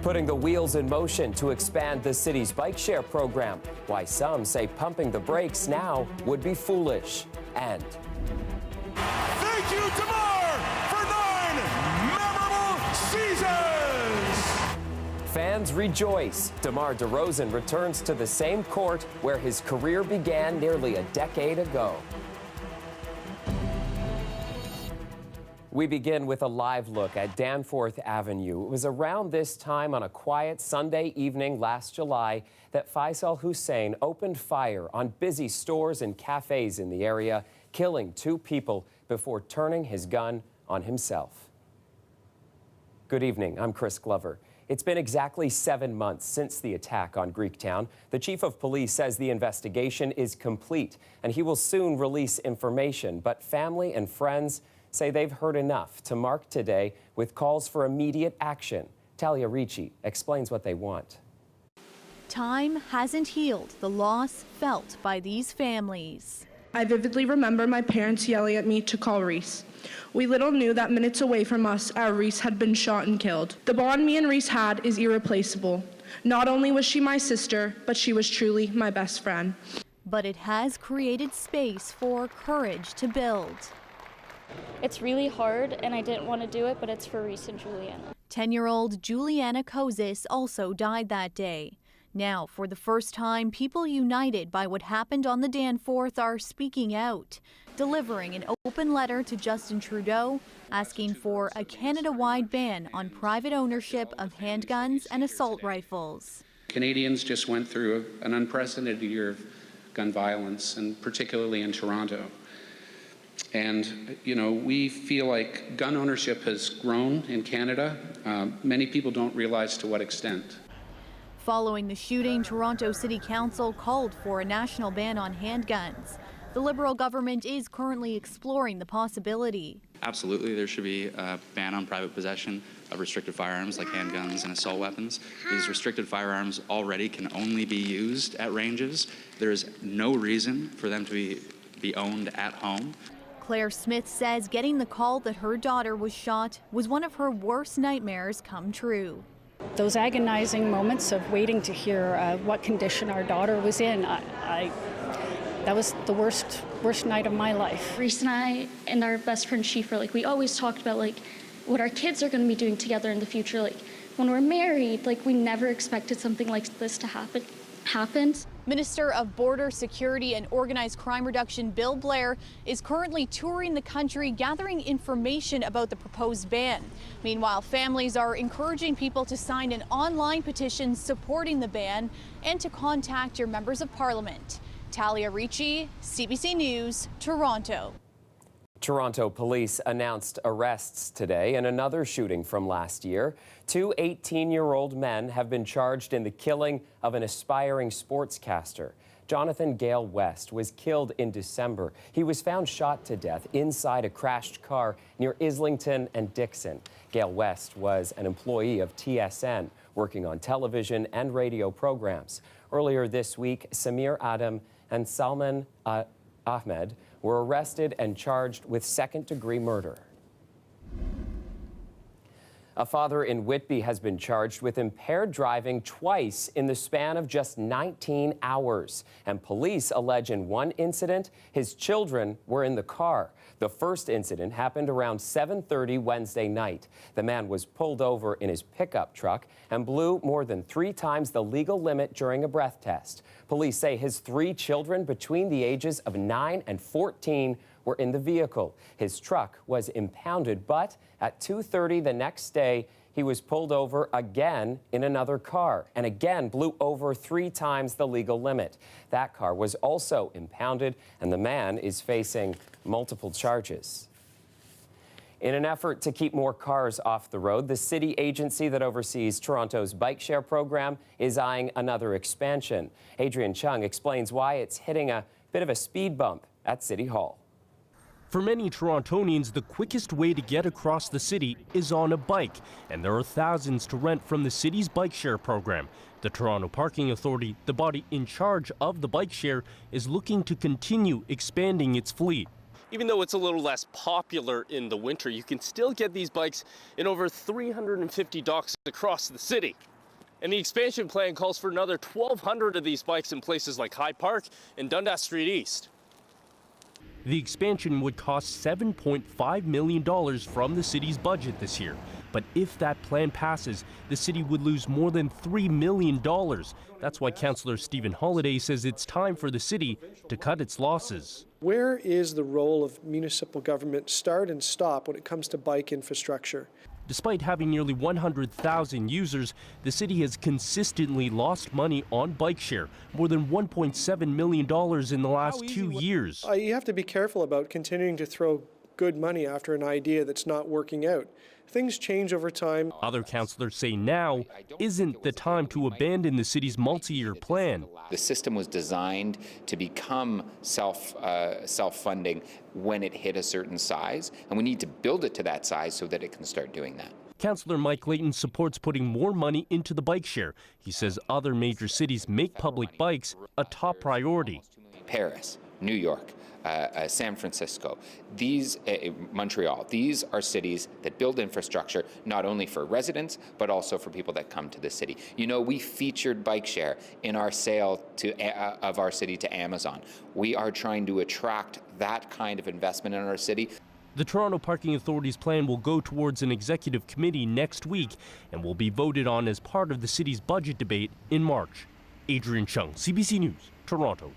Putting the wheels in motion to expand the city's bike share program. Why some say pumping the brakes now would be foolish. And thank you, DeMar, for 9 memorable seasons! Fans rejoice. DeMar DeRozan returns to the same court where his career began nearly a decade ago. We begin with a live look at Danforth Avenue. It was around this time on a quiet Sunday evening last July that Faisal Hussein opened fire on busy stores and cafes in the area, killing 2 people before turning his gun on himself. Good evening, I'm Chris Glover. It's been exactly 7 months since the attack on Greektown. The chief of police says the investigation is complete and he will soon release information, but family and friends say they've heard enough to mark today with calls for immediate action. Talia Ricci explains what they want. Time hasn't healed the loss felt by these families. I vividly remember my parents yelling at me to call Reese. We little knew that minutes away from us, our Reese had been shot and killed. The bond me and Reese had is irreplaceable. Not only was she my sister, but she was truly my best friend. But it has created space for courage to build. It's really hard, and I didn't want to do it, but it's for Reese and Juliana. 10-year-old Juliana Kozis also died that day. Now, for the first time, people united by what happened on the Danforth are speaking out, delivering an open letter to Justin Trudeau, asking for a Canada-wide ban on private ownership of handguns and assault rifles. Canadians just went through an unprecedented year of gun violence, and particularly in Toronto. And, you know, we feel like gun ownership has grown in Canada. Many people don't realize to what extent. Following the shooting, Toronto City Council called for a national ban on handguns. The Liberal government is currently exploring the possibility. Absolutely, there should be a ban on private possession of restricted firearms like handguns and assault weapons. These restricted firearms already can only be used at ranges. There is no reason for them to be owned at home. Claire Smith says getting the call that her daughter was shot was one of her worst nightmares come true. Those agonizing moments of waiting to hear what condition our daughter was in, that was the worst night of my life. Reese and I and our best friend Schieffer, we always talked about what our kids are going to be doing together in the future. When we're married, we never expected something like this to happen. Minister of Border Security and Organized Crime Reduction Bill Blair is currently touring the country gathering information about the proposed ban. Meanwhile, families are encouraging people to sign an online petition supporting the ban and to contact your members of parliament. Talia Ricci, CBC News, Toronto. Toronto police announced arrests today in another shooting from last year. 2 18-year-old men have been charged in the killing of an aspiring sportscaster. Jonathan Gale West was killed in December. He was found shot to death inside a crashed car near Islington and Dixon. Gale West was an employee of TSN, working on television and radio programs. Earlier this week, Samir Adam and Salman Ahmed were arrested and charged with second-degree murder. A father in Whitby has been charged with impaired driving twice in the span of just 19 hours. And police allege in one incident, his children were in the car. The first incident happened around 7:30 Wednesday night. The man was pulled over in his pickup truck and blew more than 3 times the legal limit during a breath test. Police say his 3 children between the ages of 9 and 14 were in the vehicle. His truck was impounded, but at 2:30 the next day, he was pulled over again in another car and again blew over 3 times the legal limit. That car was also impounded, and the man is facing multiple charges. In an effort to keep more cars off the road, the city agency that oversees Toronto's bike share program is eyeing another expansion. Adrian Chung explains why it's hitting a bit of a speed bump at City Hall. For many Torontonians, the quickest way to get across the city is on a bike, and there are thousands to rent from the city's bike share program. The Toronto Parking Authority, the body in charge of the bike share, is looking to continue expanding its fleet. Even though it's a little less popular in the winter, you can still get these bikes in over 350 docks across the city. And the expansion plan calls for another 1,200 of these bikes in places like High Park and Dundas Street East. The expansion would cost $7.5 million from the city's budget this year. But if that plan passes, the city would lose more than $3 million. That's why Councillor Stephen Holliday says it's time for the city to cut its losses. Where is the role of municipal government start and stop when it comes to bike infrastructure? Despite having nearly 100,000 users, the city has consistently lost money on bike share, more than $1.7 million in the last 2 years. You have to be careful about continuing to throw good money after an idea that's not working out. Things change over time. Other councillors say now isn't the time to abandon the city's multi-year plan. The system was designed to become self-funding when it hit a certain size, and we need to build it to that size so that it can start doing that. Councillor Mike Layton supports putting more money into the bike share. He says other major cities make public bikes a top priority. Paris, New York, San Francisco, Montreal, these are cities that build infrastructure not only for residents but also for people that come to the city. You know, we featured bike share in our sale of our city to Amazon. We are trying to attract that kind of investment in our city. The Toronto Parking Authority's plan will go towards an executive committee next week and will be voted on as part of the city's budget debate in March. Adrian Chung, CBC News, Toronto.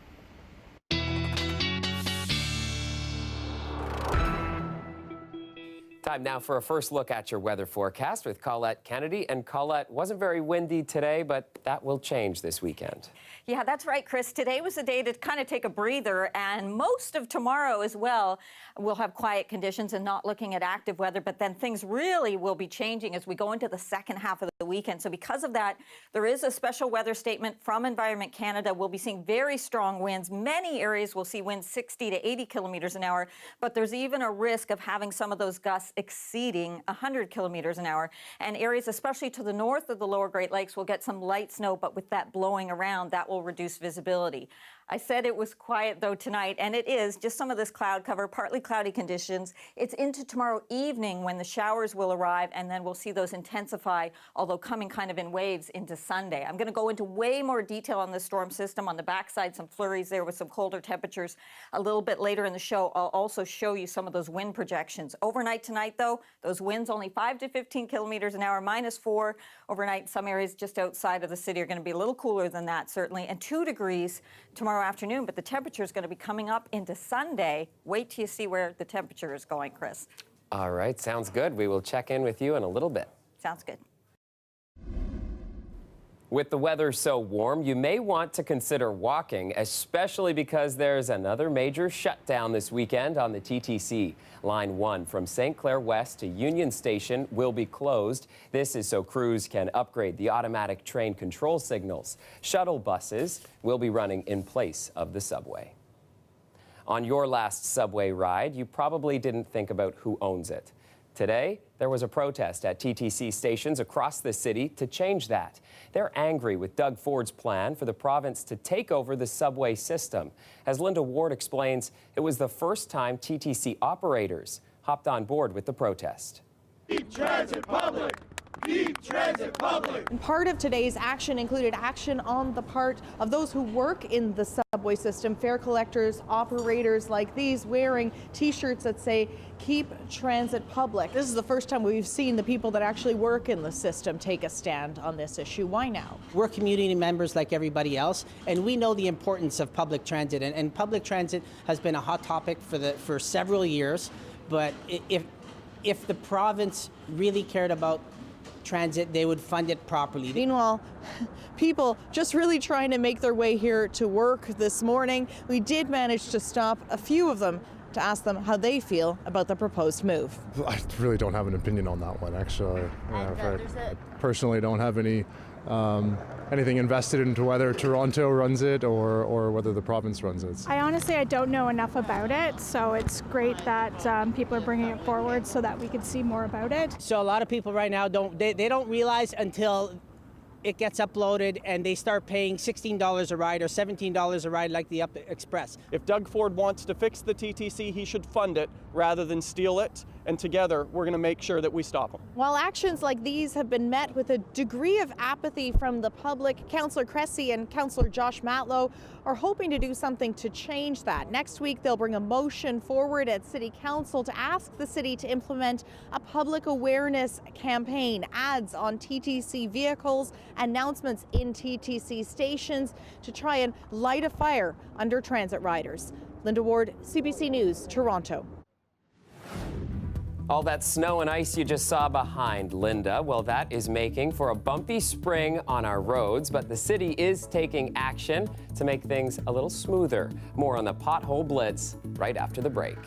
Time now for a first look at your weather forecast with Colette Kennedy. And Colette, wasn't very windy today, but that will change this weekend. Yeah, that's right, Chris. Today was a day to kind of take a breather, and most of tomorrow as well. We'll have quiet conditions and not looking at active weather, but then things really will be changing as we go into the second half of the weekend. So because of that, there is a special weather statement from Environment Canada. We'll be seeing very strong winds. Many areas will see winds 60 to 80 kilometers an hour, but there's even a risk of having some of those gusts exceeding 100 kilometers an hour. And areas, especially to the north of the lower Great Lakes, will get some light snow, but with that blowing around, that will reduce visibility. I said it was quiet, though, tonight, and it is. Just some of this cloud cover, partly cloudy conditions. It's into tomorrow evening when the showers will arrive, and then we'll see those intensify, although coming kind of in waves into Sunday. I'm going to go into way more detail on the storm system. On the backside, some flurries there with some colder temperatures. A little bit later in the show, I'll also show you some of those wind projections. Overnight tonight, though, those winds only 5 to 15 kilometers an hour, -4. Overnight, some areas just outside of the city are going to be a little cooler than that, certainly, and 2 degrees tomorrow afternoon, but the temperature is going to be coming up into Sunday. Wait till you see where the temperature is going, Chris. All right, sounds good. We will check in with you in a little bit. Sounds good. With the weather so warm, you may want to consider walking, especially because there's another major shutdown this weekend on the TTC. Line 1 from St. Clair West to Union Station will be closed. This is so crews can upgrade the automatic train control signals. Shuttle buses will be running in place of the subway. On your last subway ride, you probably didn't think about who owns it. Today, there was a protest at TTC stations across the city to change that. They're angry with Doug Ford's plan for the province to take over the subway system. As Linda Ward explains, it was the first time TTC operators hopped on board with the protest. Keep transit public! Keep transit public! And part of today's action included action on the part of those who work in the subway system, fare collectors, operators like these, wearing T-shirts that say, "Keep transit public." This is the first time we've seen the people that actually work in the system take a stand on this issue. Why now? We're community members like everybody else, and we know the importance of public transit, and public transit has been a hot topic for several years, but if the province really cared about transit, they would fund it properly. Meanwhile, people just really trying to make their way here to work this morning. We did manage to stop a few of them to ask them how they feel about the proposed move. I really don't have an opinion on that one, actually. I personally don't have anything invested into whether Toronto runs it or whether the province runs it. I honestly, I don't know enough about it, so it's great that people are bringing it forward so that we can see more about it. So a lot of people right now they don't realize until it gets uploaded and they start paying $16 a ride or $17 a ride like the Up Express. If Doug Ford wants to fix the TTC, he should fund it rather than steal it. and together we're going to make sure that we stop them. While actions like these have been met with a degree of apathy from the public, Councillor Cressy and Councillor Josh Matlow are hoping to do something to change that. Next week, they'll bring a motion forward at City Council to ask the city to implement a public awareness campaign, ads on TTC vehicles, announcements in TTC stations to try and light a fire under transit riders. Linda Ward, CBC News, Toronto. All that snow and ice you just saw behind Linda, well, that is making for a bumpy spring on our roads, but the city is taking action to make things a little smoother. More on the pothole blitz right after the break.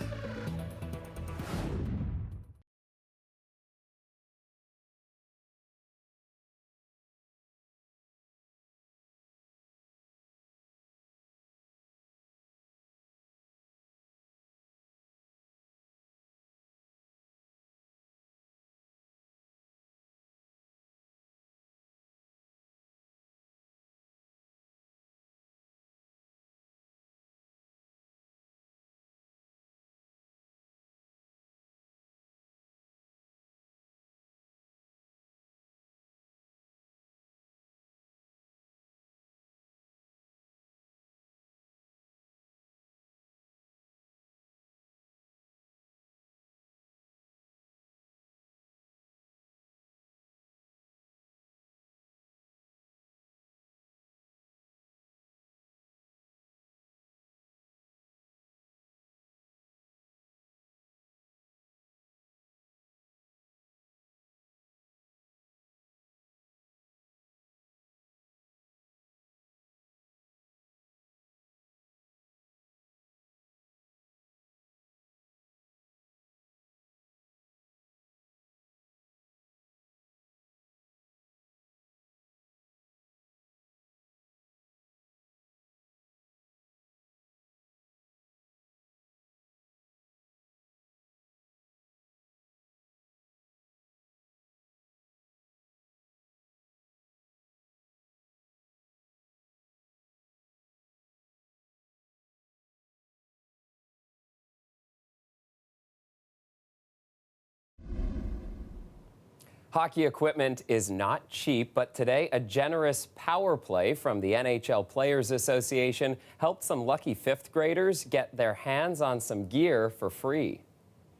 Hockey equipment is not cheap, but today a generous power play from the NHL Players Association helped some lucky fifth graders get their hands on some gear for free.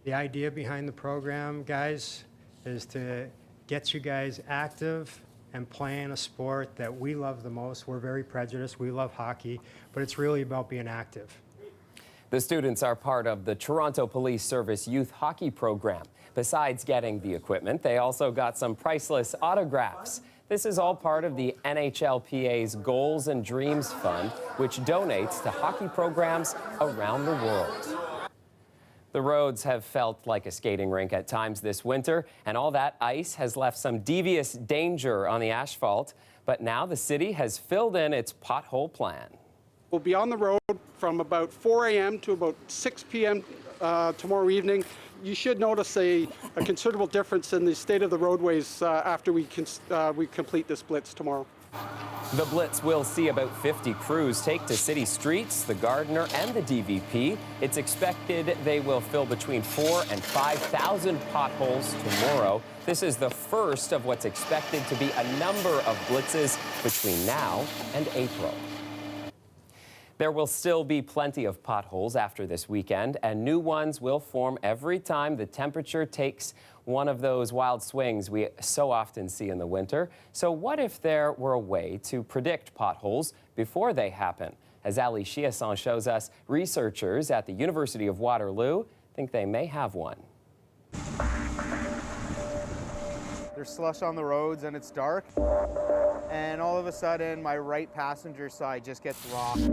The idea behind the program, guys, is to get you guys active and playing a sport that we love the most. We're very prejudiced. We love hockey, but it's really about being active. The students are part of the Toronto Police Service Youth Hockey Program. Besides getting the equipment, they also got some priceless autographs. This is all part of the NHLPA's Goals and Dreams Fund, which donates to hockey programs around the world. The roads have felt like a skating rink at times this winter, and all that ice has left some devious danger on the asphalt. But now the city has filled in its pothole plan. We'll be on the road from about 4 a.m. to about 6 p.m. Tomorrow evening. You should notice a considerable difference in the state of the roadways after we complete this blitz tomorrow. The blitz will see about 50 crews take to city streets, the Gardiner and the DVP. It's expected they will fill between 4,000 and 5,000 potholes tomorrow. This is the first of what's expected to be a number of blitzes between now and April. There will still be plenty of potholes after this weekend, and new ones will form every time the temperature takes one of those wild swings we so often see in the winter. So what if there were a way to predict potholes before they happen? As Ali Chiasson shows us, researchers at the University of Waterloo think they may have one. There's slush on the roads and it's dark, and all of a sudden my right passenger side just gets rocked.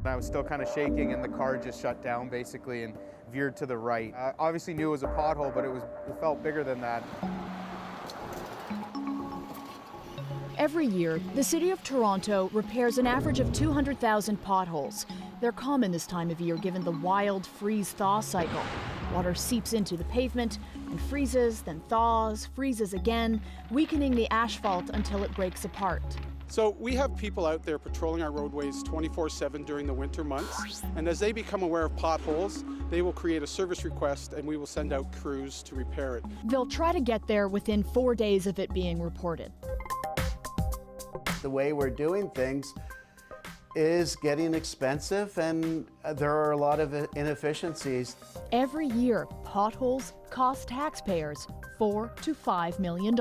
I was still kind of shaking and the car just shut down basically and veered to the right. I obviously knew it was a pothole, but it felt bigger than that. Every year, the City of Toronto repairs an average of 200,000 potholes. They're common this time of year given the wild freeze-thaw cycle. Water seeps into the pavement and freezes, then thaws, freezes again, weakening the asphalt until it breaks apart. So we have people out there patrolling our roadways 24/7 during the winter months, and as they become aware of potholes, they will create a service request and we will send out crews to repair it. They'll try to get there within 4 days of it being reported. The way we're doing things is getting expensive, and there are a lot of inefficiencies. Every year, potholes cost taxpayers $4 to $5 million.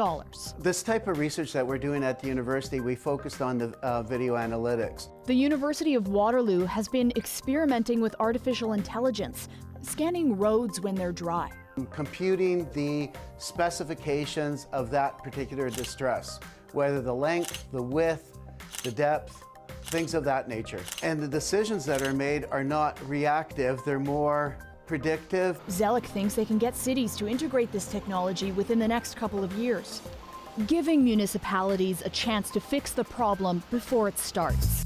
This type of research that we're doing at the university, we focused on the video analytics. The University of Waterloo has been experimenting with artificial intelligence, scanning roads when they're dry. Computing the specifications of that particular distress, whether the length, the width, the depth, things of that nature. And the decisions that are made are not reactive, they're more predictive. Zellick thinks they can get cities to integrate this technology within the next couple of years, giving municipalities a chance to fix the problem before it starts.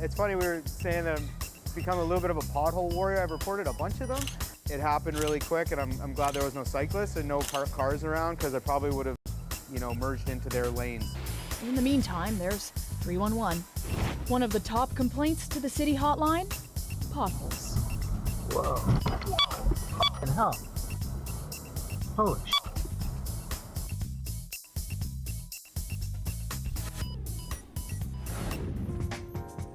It's funny, we were saying that I've become a little bit of a pothole warrior. I've reported a bunch of them. It happened really quick, and I'm glad there was no cyclists and no parked cars around, because I probably would have, merged into their lanes. In the meantime, there's 311. One of the top complaints to the city hotline? Potholes. Whoa. Fucking hell. Holy shit.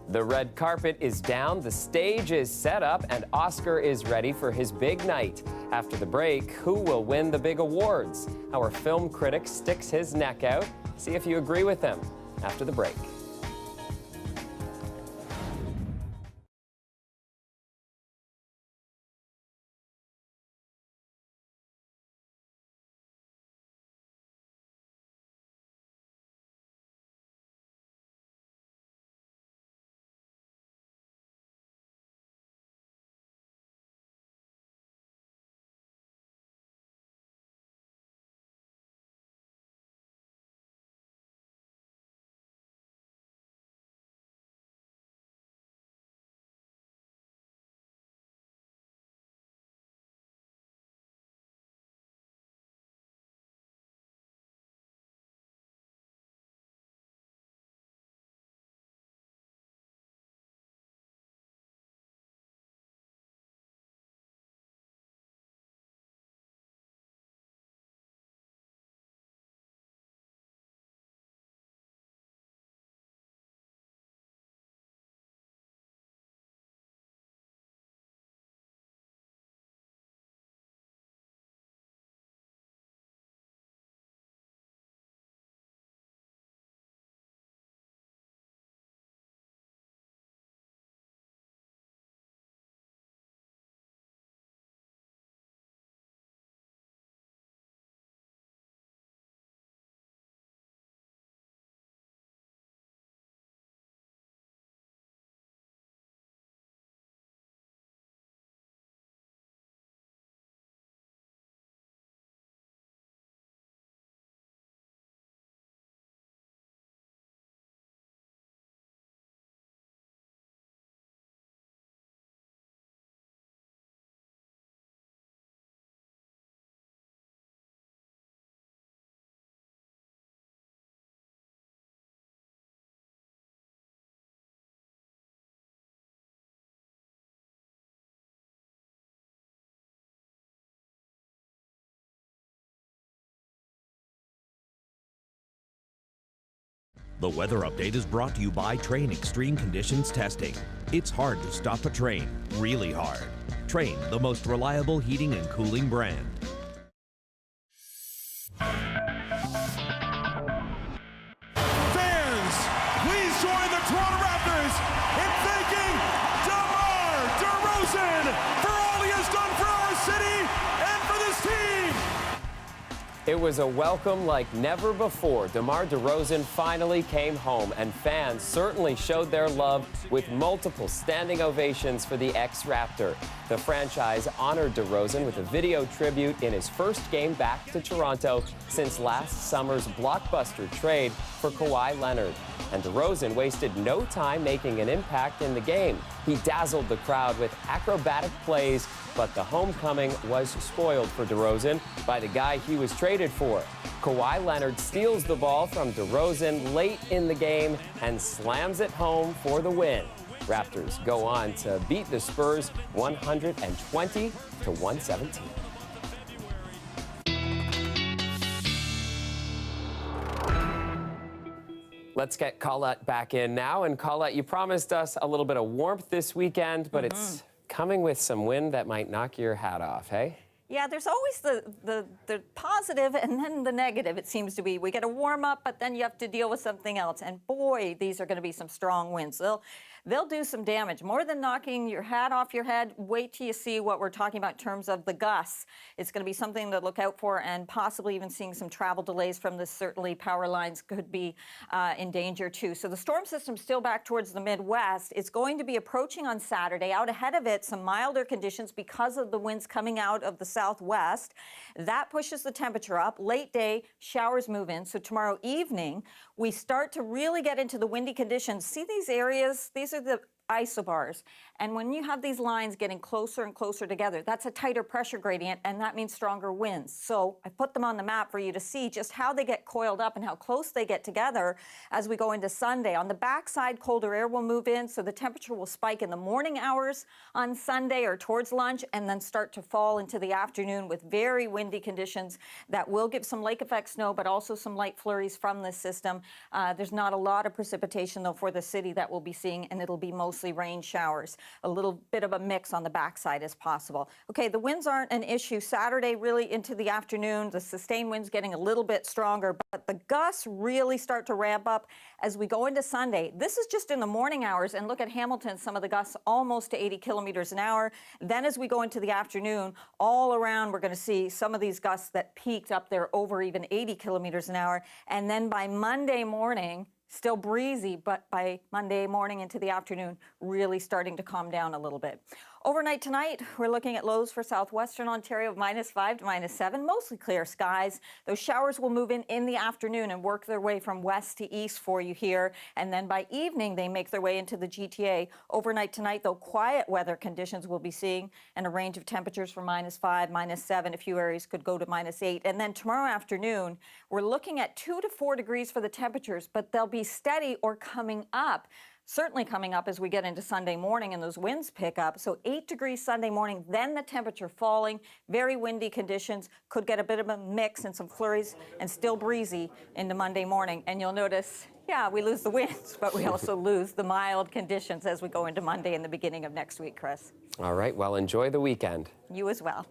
The red carpet is down, the stage is set up, and Oscar is ready for his big night. After the break, who will win the big awards? Our film critic sticks his neck out. See if you agree with him after the break. The weather update is brought to you by Train Extreme Conditions Testing. It's hard to stop a train, really hard. Train, the most reliable heating and cooling brand. Fans, please join the Toronto Raptors in thanking DeMar DeRozan for all he has done for our city and for this team. It was a welcome like never before. DeMar DeRozan finally came home, and fans certainly showed their love with multiple standing ovations for the ex-Raptor. The franchise honored DeRozan with a video tribute in his first game back to Toronto since last summer's blockbuster trade for Kawhi Leonard. And DeRozan wasted no time making an impact in the game. He dazzled the crowd with acrobatic plays but the homecoming was spoiled for DeRozan by the guy he was traded for. Kawhi Leonard steals the ball from DeRozan late in the game and slams it home for the win. Raptors go on to beat the Spurs 120 to 117. Let's get Colette back in now. And Colette, you promised us a little bit of warmth this weekend, but it's coming with some wind that might knock your hat off, hey? Yeah, there's always the positive and then the negative, it seems to be. We get a warm up, but then you have to deal with something else. And boy, these are going to be some strong winds. They'll do some damage. More than knocking your hat off your head, wait till you see what we're talking about in terms of the gusts. It's going to be something to look out for, and possibly even seeing some travel delays from this. Certainly power lines could be in danger too. So the storm system's still back towards the Midwest. It's going to be approaching on Saturday. Out ahead of it, some milder conditions because of the winds coming out of the southwest. That pushes the temperature up. Late day, showers move in. So tomorrow evening, we start to really get into the windy conditions. See these areas? These are the isobars. And when you have these lines getting closer and closer together, that's a tighter pressure gradient, and that means stronger winds. So I put them on the map for you to see just how they get coiled up and how close they get together as we go into Sunday. On the backside, colder air will move in, so the temperature will spike in the morning hours on Sunday or towards lunch, and then start to fall into the afternoon with very windy conditions that will give some lake effect snow, but also some light flurries from this system. There's not a lot of precipitation, though, for the city that we'll be seeing, and it'll be mostly rain showers. A little bit of a mix on the backside as possible. Okay, the winds aren't an issue. Saturday, really into the afternoon, the sustained winds getting a little bit stronger, but the gusts really start to ramp up as we go into Sunday. This is just in the morning hours, and look at Hamilton, some of the gusts almost to 80 kilometers an hour. Then as we go into the afternoon, all around we're going to see some of these gusts that peaked up there over even 80 kilometers an hour. And then by Monday morning, still breezy, but by Monday morning into the afternoon, really starting to calm down a little bit. Overnight tonight, we're looking at lows for southwestern Ontario of -5 to -7, mostly clear skies. Those showers will move in the afternoon and work their way from west to east for you here. And then by evening, they make their way into the GTA. Overnight tonight, though, quiet weather conditions we'll be seeing, and a range of temperatures from -5, -7. A few areas could go to -8. And then tomorrow afternoon, we're looking at 2 to 4 degrees for the temperatures, but they'll be steady or coming up. Certainly coming up as we get into Sunday morning and those winds pick up. So 8 degrees Sunday morning, then the temperature falling, very windy conditions, could get a bit of a mix and some flurries, and still breezy into Monday morning. And you'll notice, yeah, we lose the winds, but we also lose the mild conditions as we go into Monday and the beginning of next week, Chris. All right, well, enjoy the weekend. You as well.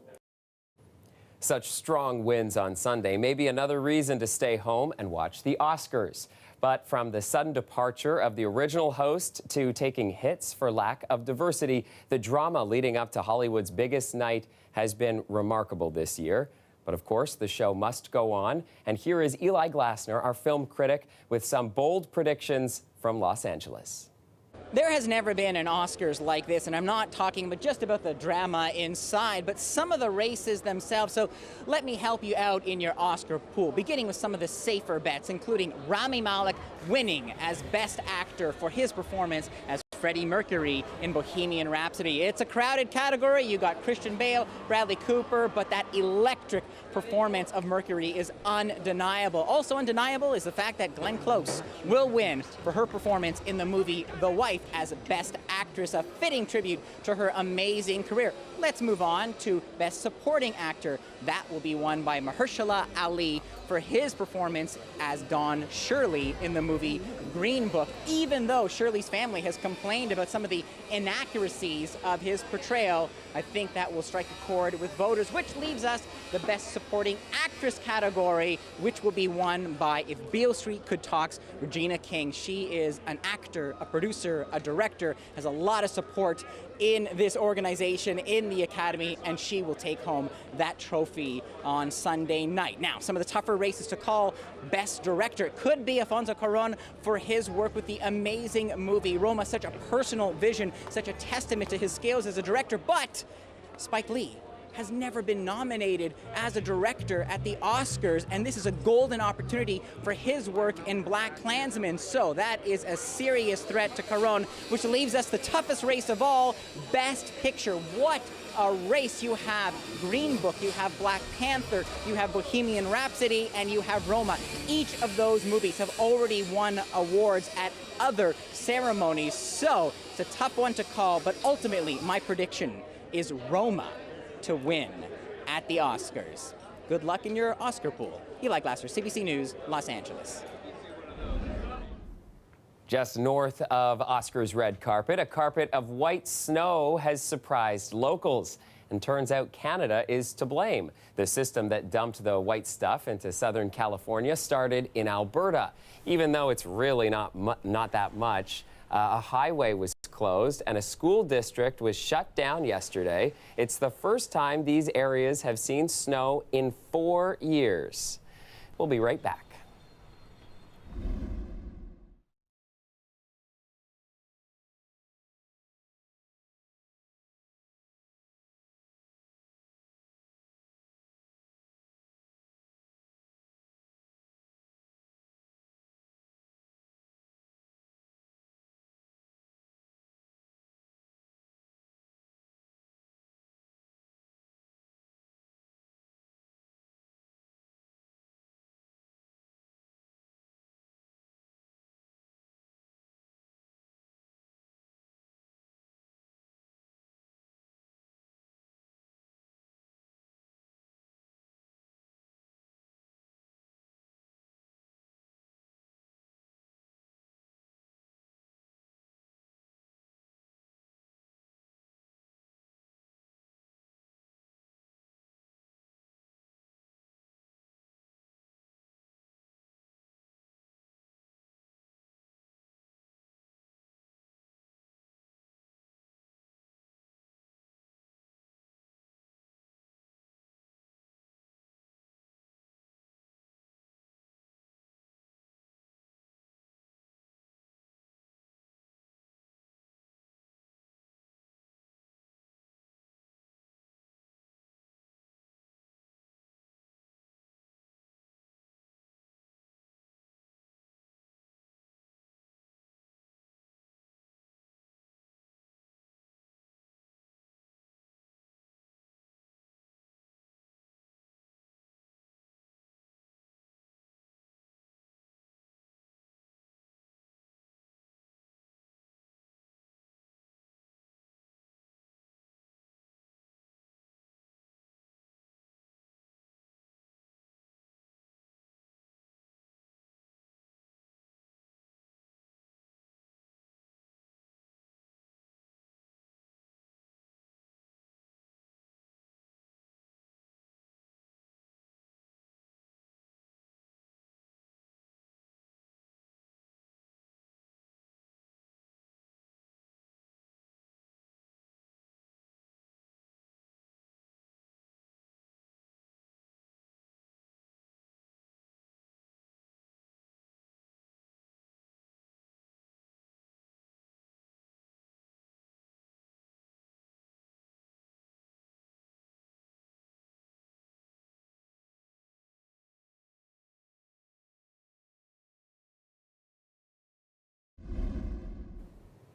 Such strong winds on Sunday may be another reason to stay home and watch the Oscars. But from the sudden departure of the original host to taking hits for lack of diversity, the drama leading up to Hollywood's biggest night has been remarkable this year. But of course, the show must go on. And here is Eli Glasner, our film critic, with some bold predictions from Los Angeles. There has never been an Oscars like this, and I'm not talking just about the drama inside, but some of the races themselves. So let me help you out in your Oscar pool, beginning with some of the safer bets, including Rami Malek winning as Best Actor for his performance as Freddie Mercury in Bohemian Rhapsody. It's a crowded category. You got Christian Bale, Bradley Cooper, but that electric performance of Mercury is undeniable. Also undeniable is the fact that Glenn Close will win for her performance in the movie The Wife as Best Actress, a fitting tribute to her amazing career. Let's move on to Best Supporting Actor. That will be won by Mahershala Ali for his performance as Don Shirley in the movie Green Book, even though Shirley's family has complained about some of the inaccuracies of his portrayal. I think that will strike a chord with voters, which leaves us the Best Supporting Actress category, which will be won by If Beale Street Could Talk's Regina King. She is an actor, a producer, a director, has a lot of support in this organization, in the Academy, and she will take home that trophy on Sunday night. Now, some of the tougher races to call. Best Director, it could be Alfonso Cuarón for his work with the amazing movie Roma, such a personal vision, such a testament to his skills as a director, but Spike Lee has never been nominated as a director at the Oscars, and this is a golden opportunity for his work in BlacKkKlansman. So that is a serious threat to Caron, which leaves us the toughest race of all, Best Picture. What a race. You have Green Book, you have Black Panther, you have Bohemian Rhapsody, and you have Roma. Each of those movies have already won awards at other ceremonies, so it's a tough one to call, but ultimately my prediction is Roma to win at the Oscars. Good luck in your Oscar pool. Eli Glasser, CBC News, Los Angeles. Just north of Oscar's red carpet, a carpet of white snow has surprised locals. And turns out Canada is to blame. The system that dumped the white stuff into Southern California started in Alberta. Even though it's really not that much, a highway was closed and a school district was shut down yesterday. It's the first time these areas have seen snow in 4 years. We'll be right back.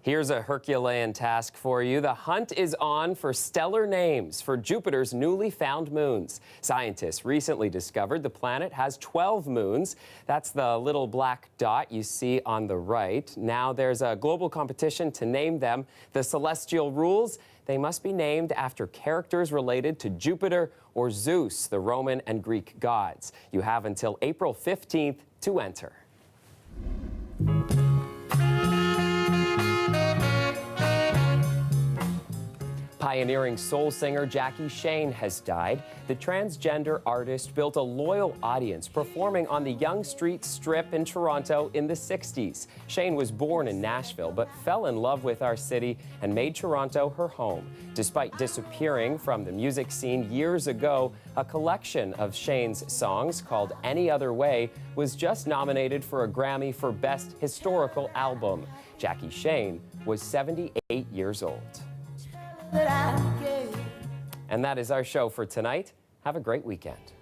Here's a Herculean task for you. The hunt is on for stellar names for Jupiter's newly found moons. Scientists recently discovered the planet has 12 moons. That's the little black dot you see on the right. Now there's a global competition to name them. The celestial rules: they must be named after characters related to Jupiter or Zeus, the Roman and Greek gods. You have until April 15th to enter. Pioneering soul singer Jackie Shane has died. The transgender artist built a loyal audience performing on the Yonge Street Strip in Toronto in the 60s. Shane was born in Nashville but fell in love with our city and made Toronto her home. Despite disappearing from the music scene years ago, a collection of Shane's songs called Any Other Way was just nominated for a Grammy for Best Historical Album. Jackie Shane was 78 years old. And that is our show for tonight. Have a great weekend.